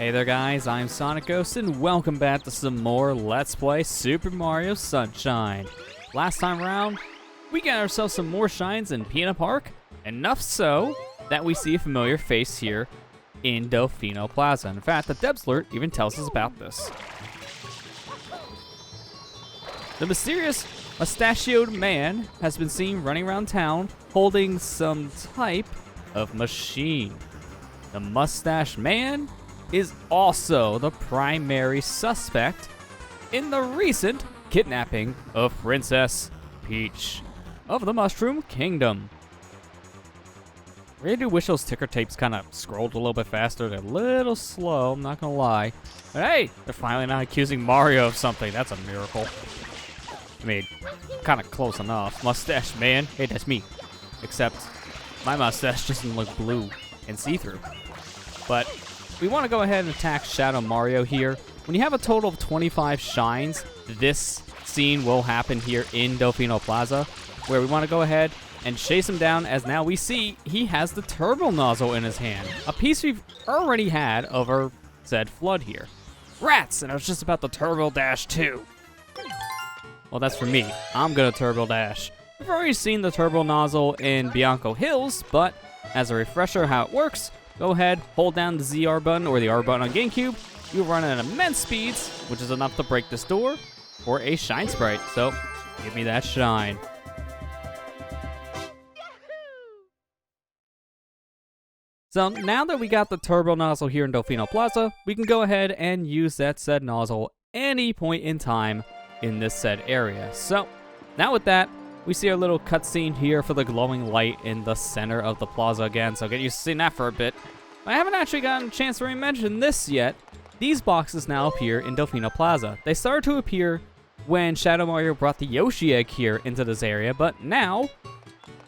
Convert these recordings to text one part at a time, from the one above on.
Hey there guys, I'm SonicGhost and welcome back to some more Let's Play Super Mario Sunshine. Last time around, we got ourselves some more shines in Pinna Park, enough so that we see a familiar face here in Delfino Plaza. In fact, the Debs alert even tells us about this. The mysterious mustachioed man has been seen running around town holding some type of machine. The mustache man is also the primary suspect in the recent kidnapping of Princess Peach of the Mushroom Kingdom. I really do wish those ticker tapes kind of scrolled a little bit faster. They're a little slow, I'm not gonna lie. But hey, they're finally not accusing Mario of something. That's a miracle. I mean, kind of close enough. Mustache man, hey, that's me. Except my mustache doesn't look blue and see-through. But we want to go ahead and attack Shadow Mario here. When you have a total of 25 shines, this scene will happen here in Delfino Plaza, where we want to go ahead and chase him down, as now we see he has the turbo nozzle in his hand. A piece we've already had of our said F.L.U.D. here. Rats! And I was just about to turbo dash too. Well, that's for me. I'm gonna turbo dash. We've already seen the turbo nozzle in Bianco Hills, but as a refresher how it works, go ahead, hold down the ZR button or the R button on GameCube. You'll run at immense speeds, which is enough to break this door, or a Shine Sprite. So, give me that shine. So, now that we got the turbo nozzle here in Delfino Plaza, we can go ahead and use that said nozzle any point in time in this said area. So, now with that, we see our little cutscene here for the glowing light in the center of the plaza again, so get used to seeing that for a bit. I haven't actually gotten a chance to really mention this yet. These boxes now appear in Delfino Plaza. They started to appear when Shadow Mario brought the Yoshi egg here into this area, but now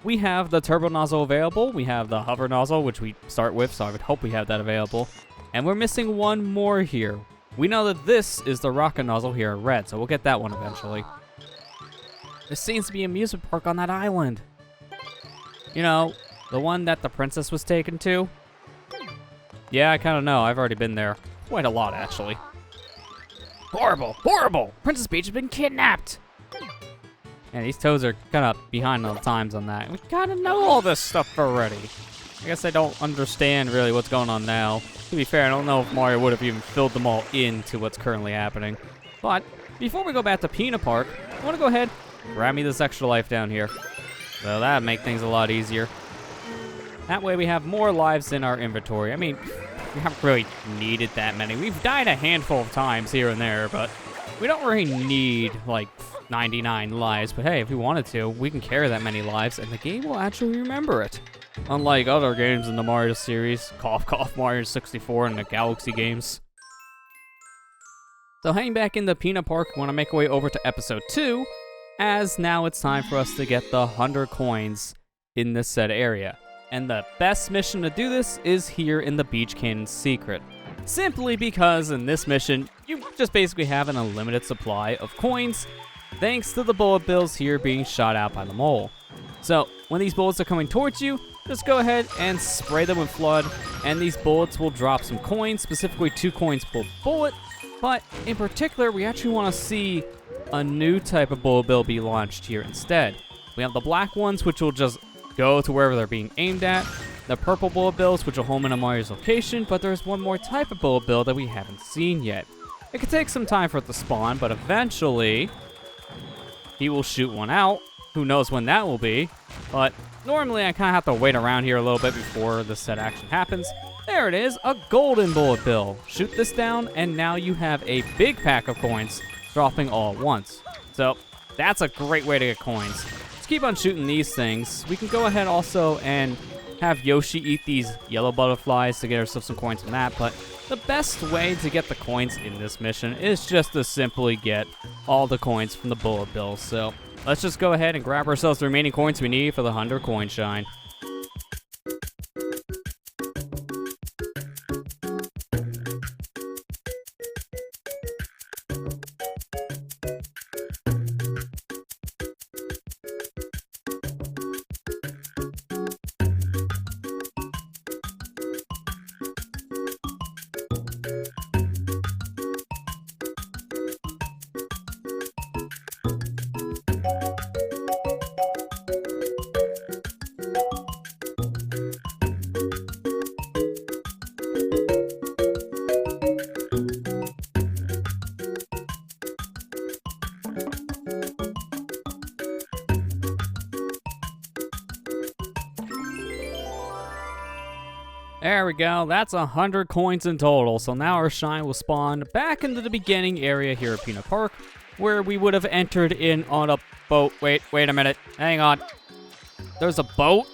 we have the turbo nozzle available. We have the hover nozzle, which we start with, so I would hope we have that available. And we're missing one more here. We know that this is the rocket nozzle here in red, so we'll get that one eventually. There seems to be an amusement park on that island. You know, the one that the princess was taken to? Yeah, I kind of know. I've already been there. Quite a lot, actually. Horrible! Horrible! Princess Peach has been kidnapped! And these toads are kind of behind on the times on that. We kind of know all this stuff already. I guess I don't understand really what's going on now. To be fair, I don't know if Mario would have even filled them all into what's currently happening. But before we go back to Pinna Park, I want to go ahead grab me this extra life down here. So that'd make things a lot easier. That way we have more lives in our inventory. I mean, we haven't really needed that many. We've died a handful of times here and there, but we don't really need, like, 99 lives. But hey, if we wanted to, we can carry that many lives, and the game will actually remember it. Unlike other games in the Mario series, cough cough Mario 64 and the Galaxy games. So heading back into Pinna Park, we want to make our way over to Episode 2, as now it's time for us to get the 100 coins in this said area. And the best mission to do this is here in the Beach Canyon Secret. Simply because in this mission, you just basically have an unlimited supply of coins, thanks to the bullet bills here being shot out by the mole. So, when these bullets are coming towards you, just go ahead and spray them with F.L.U.D, and these bullets will drop some coins, specifically 2 coins per bullet. But in particular, we actually want to see a new type of bullet bill be launched here instead. We have the black ones, which will just go to wherever they're being aimed at. The purple bullet bills, which will home in a Mario's location, but there's one more type of bullet bill that we haven't seen yet. It could take some time for it to spawn, but eventually he will shoot one out. Who knows when that will be, but normally I kind of have to wait around here a little bit before the set action happens. There it is, a golden bullet bill. Shoot this down, and now you have a big pack of coins dropping all at once. So that's a great way to get coins. Let's keep on shooting these things. We can go ahead also and have Yoshi eat these yellow butterflies to get ourselves some coins from that, but the best way to get the coins in this mission is just to simply get all the coins from the bullet bills. So let's just go ahead and grab ourselves the remaining coins we need for the 100 coin shine. There we go. That's 100 coins in total. So now our shine will spawn back into the beginning area here at Pinna Park, where we would have entered in on a boat. Wait a minute. Hang on. There's a boat?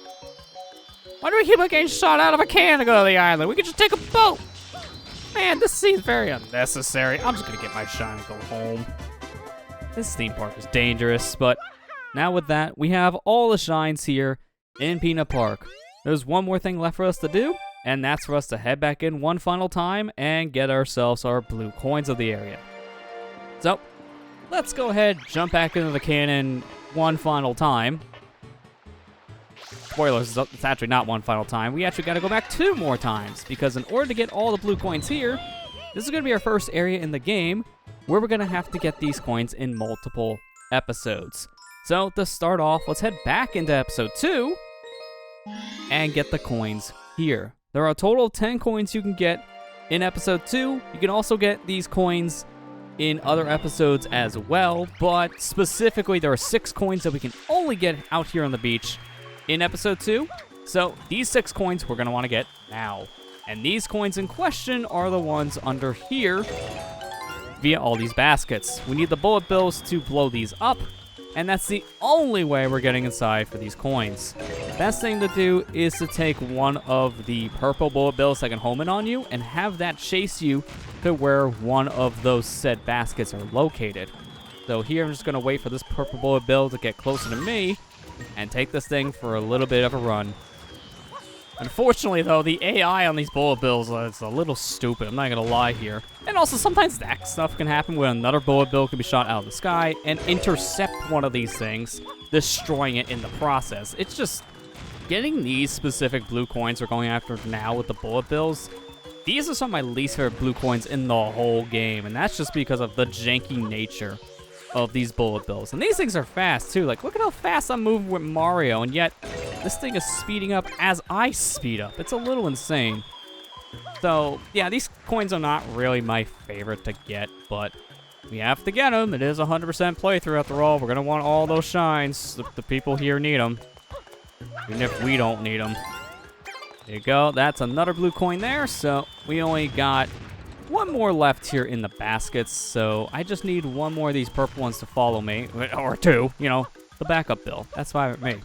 Why do we keep getting shot out of a can to go to the island? We could just take a boat. Man, this seems very unnecessary. I'm just gonna get my shine and go home. This theme park is dangerous, but now with that, we have all the shines here in Pinna Park. There's one more thing left for us to do, and that's for us to head back in one final time and get ourselves our blue coins of the area. So, let's go ahead, jump back into the cannon one final time. Spoilers, it's actually not one final time. We actually got to go back 2 more times, because in order to get all the blue coins here, this is going to be our first area in the game where we're going to have to get these coins in multiple episodes. So, to start off, let's head back into episode 2 and get the coins here. There are a total of 10 coins you can get in episode 2. You can also get these coins in other episodes as well, but specifically there are 6 coins that we can only get out here on the beach in episode 2. So these 6 coins we're going to want to get now. And these coins in question are the ones under here via all these baskets. We need the bullet bills to blow these up, and that's the only way we're getting inside for these coins. Best thing to do is to take one of the purple bullet bills that can home in on you and have that chase you to where one of those said baskets are located. So here I'm just going to wait for this purple bullet bill to get closer to me and take this thing for a little bit of a run. Unfortunately, though, the AI on these bullet bills is a little stupid. I'm not going to lie here. And also, sometimes that stuff can happen where another bullet bill can be shot out of the sky and intercept one of these things, destroying it in the process. It's just getting these specific blue coins we're going after now with the bullet bills. These are some of my least favorite blue coins in the whole game, and that's just because of the janky nature of these bullet bills. And these things are fast, too. Like, look at how fast I'm moving with Mario, and yet this thing is speeding up as I speed up. It's a little insane. So, yeah, these coins are not really my favorite to get, but we have to get them. It is a 100% playthrough after all. We're going to want all those shines. The people here need them, even if we don't need them. There you go. That's another blue coin there. So we only got 1 more left here in the baskets. So I just need 1 more of these purple ones to follow me. Or 2, you know, the backup bill. That's fine with me.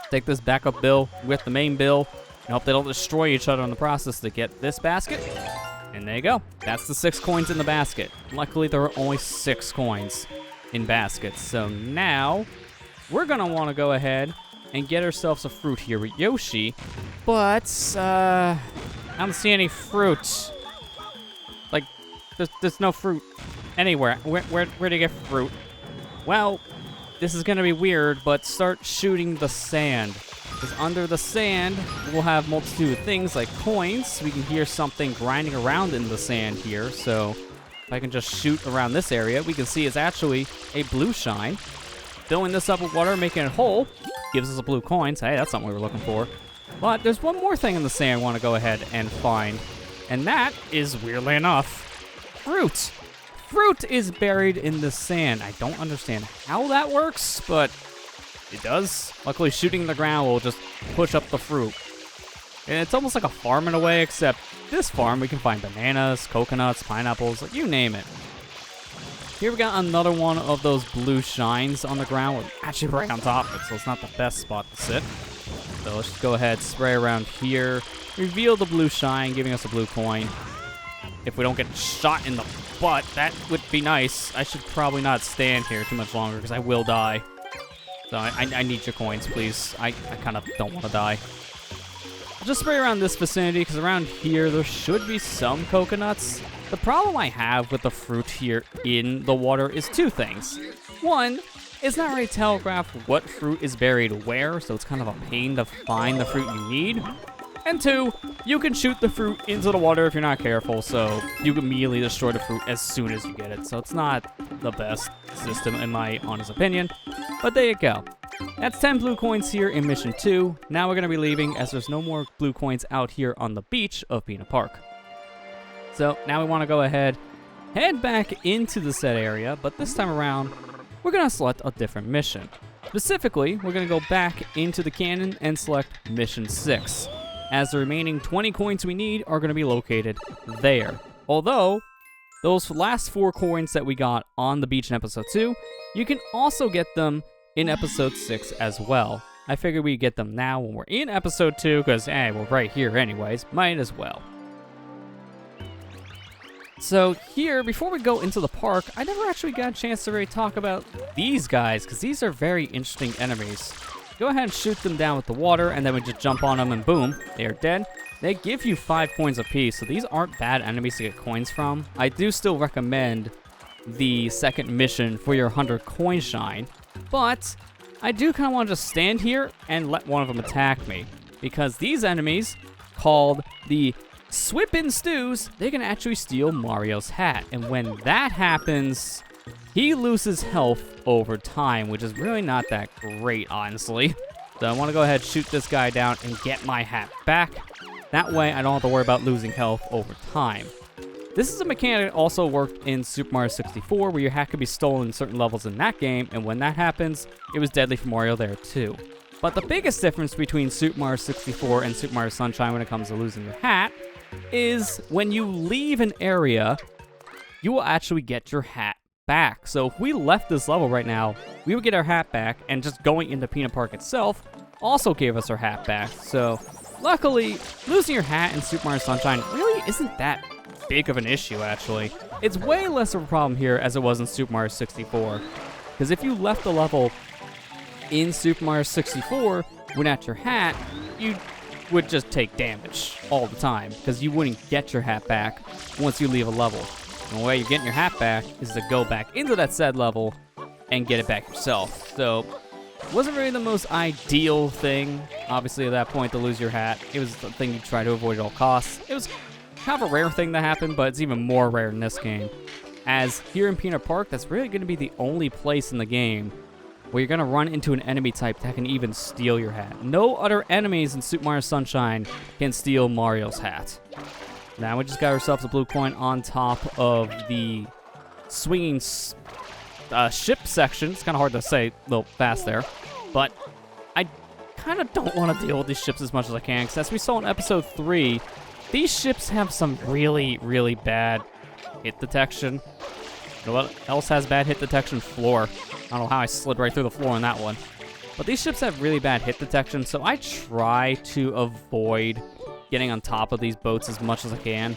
Take this backup bill with the main bill and hope they don't destroy each other in the process to get this basket. And there you go. That's the 6 coins in the basket. Luckily, there are only 6 coins in baskets. So now we're going to want to go ahead and get ourselves a fruit here with Yoshi. But I don't see any fruit. Like, there's no fruit anywhere. Where do you get fruit? Well, this is going to be weird, but start shooting the sand. Because under the sand, we'll have multitude of things like coins. We can hear something grinding around in the sand here. So if I can just shoot around this area, we can see it's actually a blue shine. Filling this up with water, making it whole, gives us a blue coin. So, hey, that's something we were looking for. But there's one more thing in the sand I want to go ahead and find. And that is, weirdly enough, fruit. Fruit is buried in the sand. I don't understand how that works, but it does. Luckily, shooting the ground will just push up the fruit. And it's almost like a farm in a way, except this farm we can find bananas, coconuts, pineapples, like you name it. Here we got another one of those blue shines on the ground. We're actually right on top of it, so it's not the best spot to sit. So let's just go ahead, spray around here. Reveal the blue shine, giving us a blue coin. If we don't get shot in the butt, that would be nice. I should probably not stand here too much longer because I will die. So I need your coins, please. I kind of don't want to die. I'll just spray around this vicinity because around here there should be some coconuts. The problem I have with the fruit here in the water is 2 things. One, it's not really telegraphed what fruit is buried where, so it's kind of a pain to find the fruit you need. And 2, you can shoot the fruit into the water if you're not careful, so you can immediately destroy the fruit as soon as you get it. So it's not the best system in my honest opinion, but there you go. That's 10 blue coins here in Mission 2. Now we're going to be leaving as there's no more blue coins out here on the beach of Pinna Park. So now we want to go ahead, head back into the said area, but this time around, we're going to select a different mission. Specifically, we're going to go back into the cannon and select Mission 6, as the remaining 20 coins we need are going to be located there. Although, those last 4 coins that we got on the beach in Episode 2, you can also get them in Episode 6 as well. I figured we'd get them now when we're in Episode 2, because, hey, we're right here anyways, might as well. So here, before we go into the park, I never actually got a chance to really talk about these guys, because these are very interesting enemies. Go ahead and shoot them down with the water, and then we just jump on them, and boom, they are dead. They give you 5 coins apiece, so these aren't bad enemies to get coins from. I do still recommend the second mission for your 100 coin shine, but I do kind of want to just stand here and let one of them attack me, because these enemies, called the Swip-In Stews, they can actually steal Mario's hat, and when that happens, he loses health over time, which is really not that great, honestly. So I want to go ahead and shoot this guy down and get my hat back. That way, I don't have to worry about losing health over time. This is a mechanic that also worked in Super Mario 64, where your hat could be stolen in certain levels in that game, and when that happens, it was deadly for Mario there too. But the biggest difference between Super Mario 64 and Super Mario Sunshine when it comes to losing your hat is when you leave an area, you will actually get your hat back. So if we left this level right now, we would get our hat back, and just going into Pinna Park itself also gave us our hat back. So luckily, losing your hat in Super Mario Sunshine really isn't that big of an issue, actually. It's way less of a problem here as it was in Super Mario 64. Because if you left the level in Super Mario 64 without your hat, you would just take damage all the time, because you wouldn't get your hat back once you leave a level. And the way you're getting your hat back is to go back into that said level and get it back yourself. So it wasn't really the most ideal thing, obviously, at that point, to lose your hat. It was the thing you try to avoid at all costs. It was kind of a rare thing to happen, but it's even more rare in this game, as here in Pinna Park, that's really going to be the only place in the game where you're going to run into an enemy type that can even steal your hat. No other enemies in Super Mario Sunshine can steal Mario's hat. Now we just got ourselves a blue coin on top of the swinging ship section. It's kind of hard to say a little fast there, but I kind of don't want to deal with these ships as much as I can, because as we saw in Episode 3, these ships have some really, really bad hit detection. You know what else has bad hit detection? Floor. I don't know how I slid right through the floor on that one. But these ships have really bad hit detection, so I try to avoid getting on top of these boats as much as I can.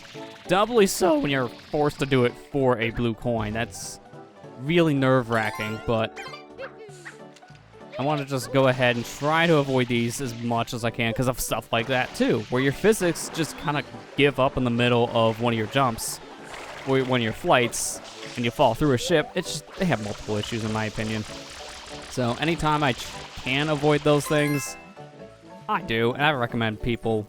Doubly so when you're forced to do it for a blue coin. That's really nerve-wracking, but I want to just go ahead and try to avoid these as much as I can because of stuff like that too, where your physics just kind of give up in the middle of one of your jumps, or one of your flights, and you fall through a ship. It's just, they have multiple issues in my opinion. So anytime I can avoid those things, I do, and I recommend people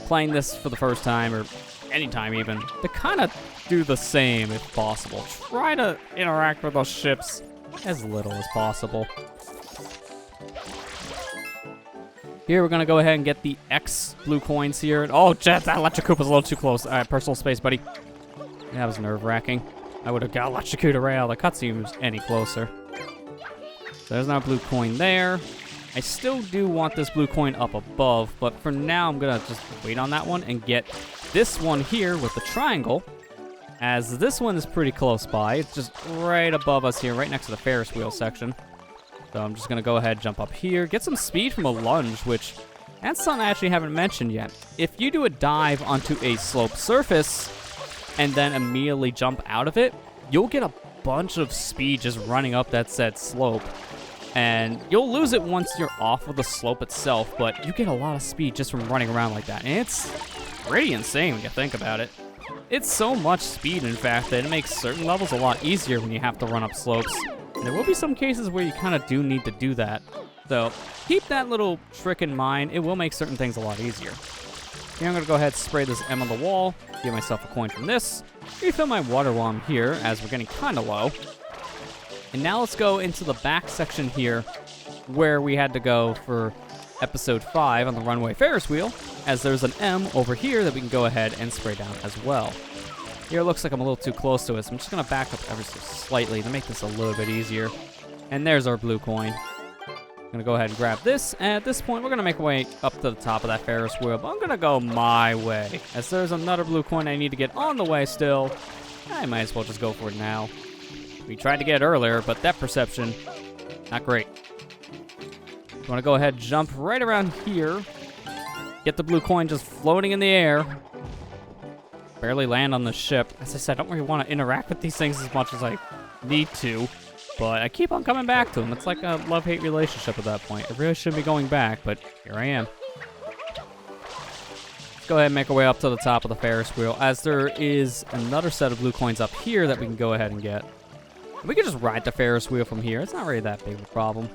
playing this for the first time, or anytime even, to kind of do the same if possible. Try to interact with those ships as little as possible. Here, we're going to go ahead and get the X blue coins here. Oh, Jet, that electric was a little too close. All right, personal space, buddy. That was nerve-wracking. I would have got electrocuted right out of the cutscene was any closer. So there's not a blue coin there. I still do want this blue coin up above, but for now, I'm going to just wait on that one and get this one here with the triangle, as this one is pretty close by. It's just right above us here, right next to the Ferris wheel section. So I'm just going to go ahead and jump up here, get some speed from a lunge, which that's something I actually haven't mentioned yet. If you do a dive onto a sloped surface and then immediately jump out of it, you'll get a bunch of speed just running up that said slope. And you'll lose it once you're off of the slope itself, but you get a lot of speed just from running around like that. And it's pretty insane when you think about it. It's so much speed, in fact, that it makes certain levels a lot easier when you have to run up slopes. And there will be some cases where you kind of do need to do that. So keep that little trick in mind. It will make certain things a lot easier. Here I'm going to go ahead and spray this M on the wall, get myself a coin from this, refill my water while I'm here, as we're getting kind of low. And now let's go into the back section here, where we had to go for episode 5 on the runway Ferris wheel, as there's an M over here that we can go ahead and spray down as well. Here it looks like I'm a little too close to it, so I'm just going to back up ever so slightly to make this a little bit easier. And there's our blue coin. I'm going to go ahead and grab this, and at this point we're going to make our way up to the top of that Ferris wheel, but I'm going to go my way, as there's another blue coin I need to get on the way still. I might as well just go for it now. We tried to get it earlier, but depth perception, not great. You want to go ahead and jump right around here, get the blue coin just floating in the air, barely land on the ship. As I said, I don't really want to interact with these things as much as I need to. But I keep on coming back to them. It's like a love-hate relationship at that point. I really shouldn't be going back, but here I am. Let's go ahead and make our way up to the top of the Ferris wheel, as there is another set of blue coins up here that we can go ahead and get. We can just ride the Ferris wheel from here. It's not really that big of a problem.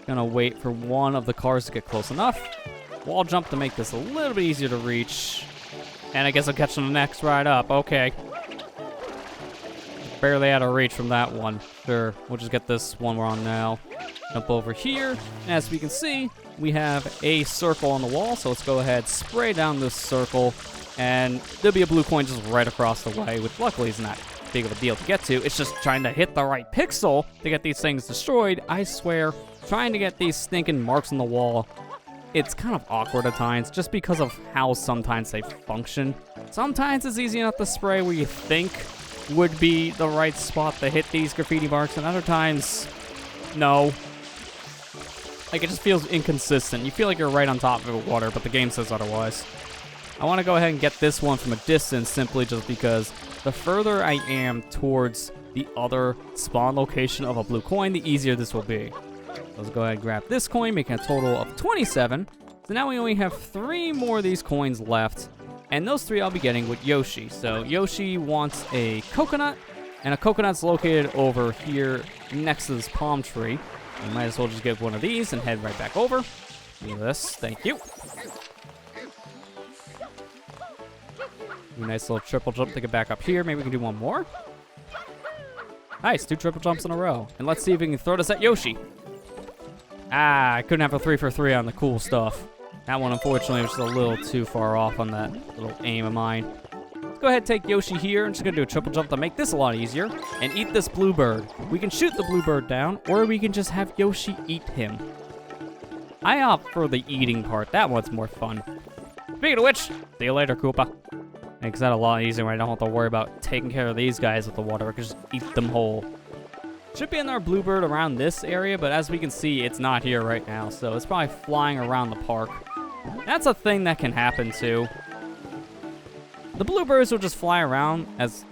Gonna wait for one of the cars to get close enough. Wall jump to make this a little bit easier to reach. And I guess I'm catching the next ride up. Okay. Barely out of reach from that one. Sure, we'll just get this one we're on now. Jump over here. As we can see, we have a circle on the wall, so let's go ahead, spray down this circle, and there'll be a blue coin just right across the way, which luckily is not big of a deal to get to. It's just trying to hit the right pixel to get these things destroyed. I swear, trying to get these stinking marks on the wall, it's kind of awkward at times, just because of how sometimes they function. Sometimes it's easy enough to spray where you think would be the right spot to hit these graffiti marks, and other times, no. Like, it just feels inconsistent. You feel like you're right on top of the water, but the game says otherwise. I want to go ahead and get this one from a distance, simply just because the further I am towards the other spawn location of a blue coin, the easier this will be. Let's go ahead and grab this coin, making a total of 27. So now we only have 3 more of these coins left. And those 3 I'll be getting with Yoshi. So Yoshi wants a coconut, and a coconut's located over here next to this palm tree. You might as well just get one of these and head right back over. Give me this, thank you. Nice little triple jump to get back up here. Maybe we can do one more. Nice, 2 triple jumps in a row. And let's see if we can throw this at Yoshi. Ah, I couldn't have a 3 for 3 on the cool stuff. That one, unfortunately, was just a little too far off on that little aim of mine. Let's go ahead and take Yoshi here. I'm just going to do a triple jump to make this a lot easier. And eat this bluebird. We can shoot the bluebird down, or we can just have Yoshi eat him. I opt for the eating part. That one's more fun. Speaking of which, see you later, Koopa. Makes that a lot easier when I don't have to worry about taking care of these guys with the water. I can just eat them whole. Should be another bluebird around this area, but as we can see, it's not here right now. So it's probably flying around the park. That's a thing that can happen too. The bluebirds will just fly around, as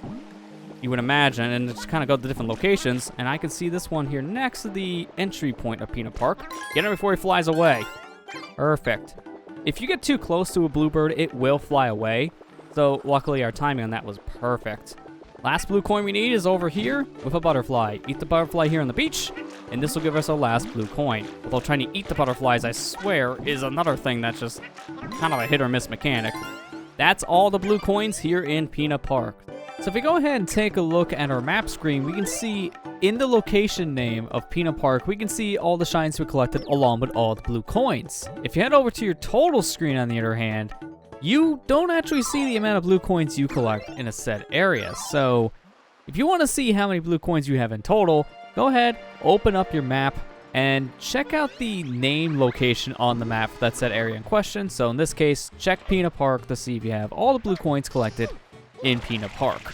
you would imagine, and just kind of go to different locations. And I can see this one here next to the entry point of Pinna Park. Get him before he flies away. Perfect. If you get too close to a bluebird, it will fly away. So luckily our timing on that was perfect. Last blue coin we need is over here with a butterfly. Eat the butterfly here on the beach, and this will give us our last blue coin. Although trying to eat the butterflies, I swear, is another thing that's just kind of a hit or miss mechanic. That's all the blue coins here in Pinna Park. So if we go ahead and take a look at our map screen, we can see in the location name of Pinna Park, we can see all the shines we collected along with all the blue coins. If you head over to your total screen, on the other hand, you don't actually see the amount of blue coins you collect in a set area. So if you want to see how many blue coins you have in total, go ahead, open up your map, and check out the name location on the map for that set area in question. So in this case, check Pinna Park to see if you have all the blue coins collected in Pinna Park.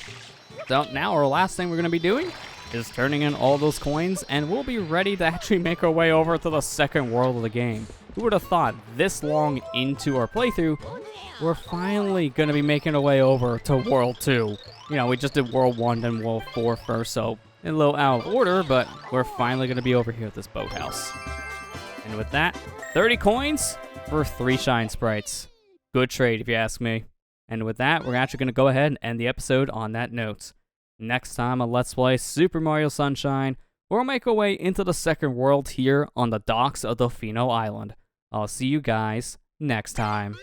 So now our last thing we're going to be doing is turning in all those coins, and we'll be ready to actually make our way over to the second world of the game. Who would have thought this long into our playthrough, we're finally going to be making our way over to World 2. You know, we just did World 1 and World 4 first, so a little out of order, but we're finally going to be over here at this boathouse. And with that, 30 coins for 3 Shine Sprites. Good trade, if you ask me. And with that, we're actually going to go ahead and end the episode on that note. Next time on Let's Play Super Mario Sunshine, we'll make our way into the second world here on the docks of Delfino Island. I'll see you guys next time.